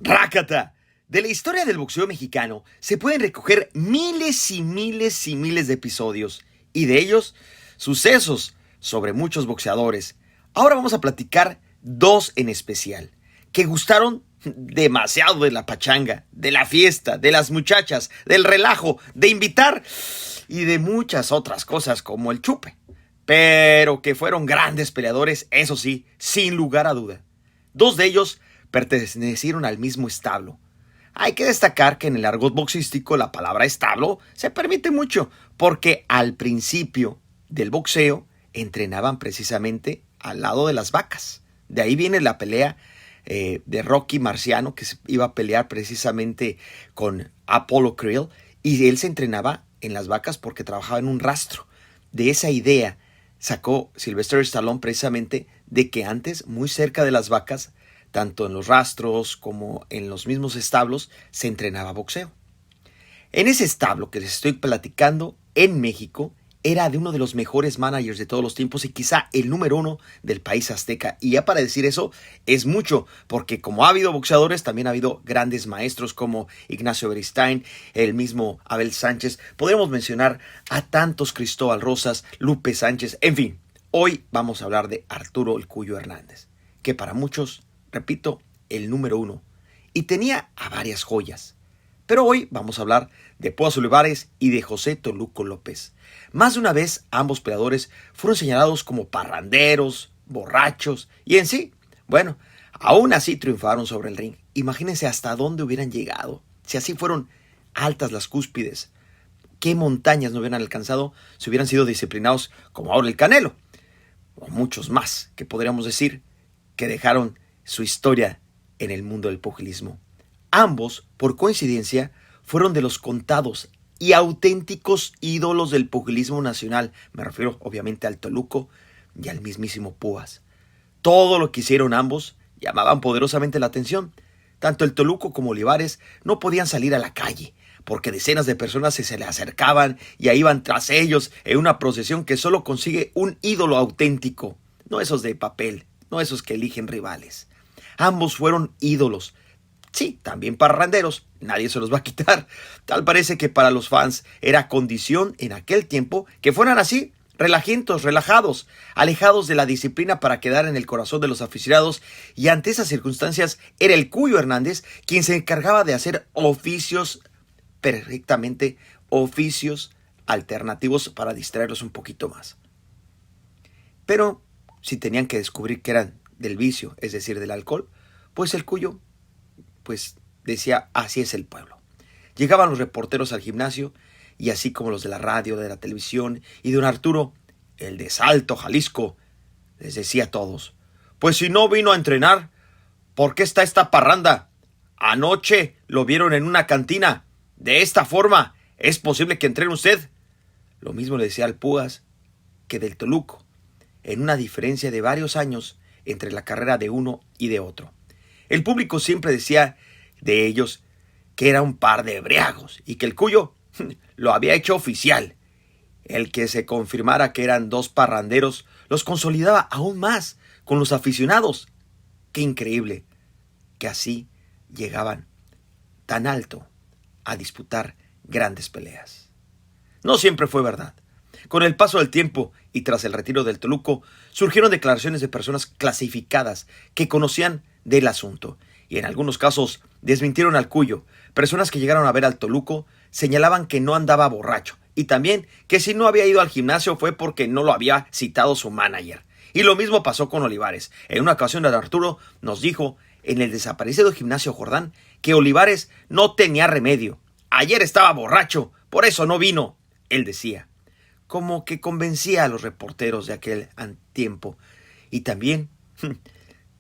Rácata. De la historia del boxeo mexicano se pueden recoger miles y miles y miles de episodios, y de ellos, sucesos sobre muchos boxeadores. Ahora vamos a platicar dos en especial, que gustaron demasiado de la pachanga, de la fiesta, de las muchachas, del relajo, de invitar y de muchas otras cosas como el chupe. Pero que fueron grandes peleadores, eso sí, sin lugar a duda. Dos de ellos pertenecieron al mismo establo. Hay que destacar que en el argot boxístico la palabra establo se permite mucho, porque al principio del boxeo entrenaban precisamente al lado de las vacas. De ahí viene la pelea de Rocky Marciano, que iba a pelear precisamente con Apollo Creed, y él se entrenaba en las vacas porque trabajaba en un rastro. De esa idea sacó Sylvester Stallone precisamente de que antes, muy cerca de las vacas, tanto en los rastros como en los mismos establos, se entrenaba boxeo. En ese establo que les estoy platicando, en México, era de uno de los mejores managers de todos los tiempos y quizá el número uno del país azteca. Y ya para decir eso es mucho, porque como ha habido boxeadores, también ha habido grandes maestros como Ignacio Beristain, el mismo Abel Sánchez. Podríamos mencionar a tantos, Cristóbal Rosas, Lupe Sánchez, en fin. Hoy vamos a hablar de Arturo El Cuyo Hernández, que para muchos, repito, el número uno. Y tenía a varias joyas. Pero hoy vamos a hablar de Púas Olivares y de José Toluco López. Más de una vez ambos peleadores fueron señalados como parranderos, borrachos y en sí, bueno, aún así triunfaron sobre el ring. Imagínense hasta dónde hubieran llegado, si así fueron altas las cúspides. ¿Qué montañas no hubieran alcanzado si hubieran sido disciplinados como ahora el Canelo? O muchos más que podríamos decir que dejaron su historia en el mundo del pugilismo. Ambos, por coincidencia, fueron de los contados y auténticos ídolos del pugilismo nacional. Me refiero obviamente al Toluco y al mismísimo Púas. Todo lo que hicieron ambos llamaban poderosamente la atención. Tanto el Toluco como Olivares no podían salir a la calle, porque decenas de personas se le acercaban y ahí iban tras ellos en una procesión que solo consigue un ídolo auténtico. No esos de papel, no esos que eligen rivales. Ambos fueron ídolos. Sí, también parranderos, nadie se los va a quitar. Tal parece que para los fans era condición en aquel tiempo que fueran así, relajientos, relajados, alejados de la disciplina para quedar en el corazón de los aficionados, y ante esas circunstancias era el Cuyo Hernández quien se encargaba de hacer oficios perfectamente, oficios alternativos para distraerlos un poquito más. Pero si tenían que descubrir que eran del vicio, es decir, del alcohol, pues el Cuyo pues decía, así es el pueblo. Llegaban los reporteros al gimnasio, y así como los de la radio, de la televisión, y don Arturo, el de Salto, Jalisco, les decía a todos, pues si no vino a entrenar, ¿por qué está esta parranda? Anoche lo vieron en una cantina. De esta forma, ¿es posible que entrene usted? Lo mismo le decía al Púas que del Toluco, en una diferencia de varios años entre la carrera de uno y de otro. El público siempre decía de ellos que era un par de briagos y que el Cuyo lo había hecho oficial. El que se confirmara que eran dos parranderos los consolidaba aún más con los aficionados. Qué increíble que así llegaban tan alto a disputar grandes peleas. No siempre fue verdad. Con el paso del tiempo y tras el retiro del Toluco, surgieron declaraciones de personas clasificadas que conocían del asunto, y en algunos casos desmintieron al Cuyo. Personas que llegaron a ver al Toluco señalaban que no andaba borracho, y también que si no había ido al gimnasio fue porque no lo había citado su manager. Y lo mismo pasó con Olivares. En una ocasión don Arturo nos dijo en el desaparecido gimnasio Jordán que Olivares no tenía remedio. Ayer estaba borracho, por eso no vino, él decía. Como que convencía a los reporteros de aquel tiempo. Y también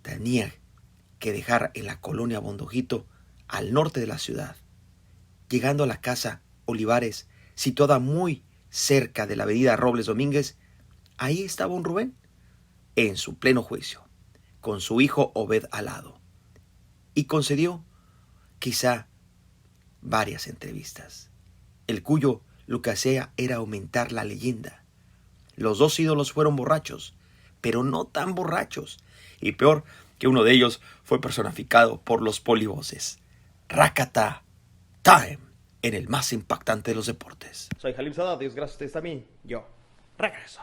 tenía que dejar en la colonia Bondojito, al norte de la ciudad. Llegando a la casa Olivares, situada muy cerca de la avenida Robles Domínguez, ahí estaba un Rubén, en su pleno juicio, con su hijo Obed al lado. Y concedió, quizá, varias entrevistas. El Cuyo lo que hacía era aumentar la leyenda. Los dos ídolos fueron borrachos, pero no tan borrachos. Y peor, que uno de ellos fue personificado por los polivoces. Rakata Time en el más impactante de los deportes. Soy Halim Sadat, Dios gracias a ustedes a mí. Yo regreso.